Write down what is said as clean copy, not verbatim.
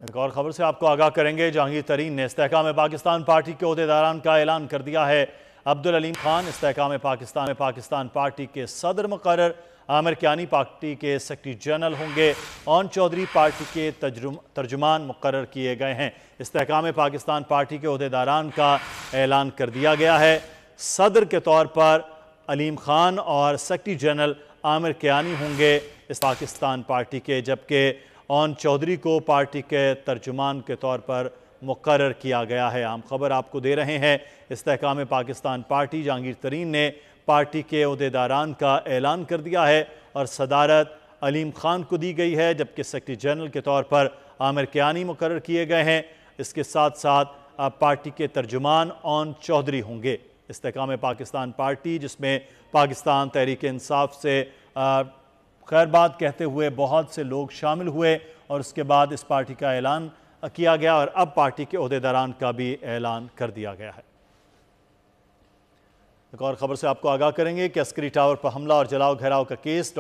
ایک اور خبر سے آپ کو آگاہ کریں گے۔ جہانگیر ترین نے استحکام پاکستان پارٹی کے عہدیداران کا اعلان کر دیا ہے۔ عبدالعلیم خان استحکام پاکستان پارٹی کے صدر مقرر، عامر کیانی پارٹی کے سیکرٹری جنرل ہوں گے، اون چودھری پارٹی کے ترجمان مقرر کیے گئے ہیں۔ استحکام پاکستان پارٹی کے عہدیداران کا اعلان کر دیا گیا ہے۔ صدر کے طور پر علیم خان اور سیکرٹری جنرل عامر کیانی ہوں گے اس پاکستان پارٹی کے، جبکہ اون چودھری کو پارٹی کے ترجمان کے طور پر مقرر کیا گیا ہے۔ عام خبر آپ کو دے رہے ہیں۔ استحکام پاکستان پارٹی جہانگیر ترین نے پارٹی کے عہدیداران کا اعلان کر دیا ہے اور صدارت علیم خان کو دی گئی ہے، جبکہ سیکرٹری جنرل کے طور پر عامر کیانی مقرر کیے گئے ہیں۔ اس کے ساتھ ساتھ پارٹی کے ترجمان اون چودھری ہوں گے۔ استحکام پاکستان پارٹی، جس میں پاکستان تحریک انصاف سے خیر بات کہتے ہوئے بہت سے لوگ شامل ہوئے، اور اس کے بعد اس پارٹی کا اعلان کیا گیا اور اب پارٹی کے عہدیداران کا بھی اعلان کر دیا گیا ہے۔ ایک اور خبر سے آپ کو آگاہ کریں گے کہ عسکری ٹاور پر حملہ اور جلاؤ گھیراؤ کا کیس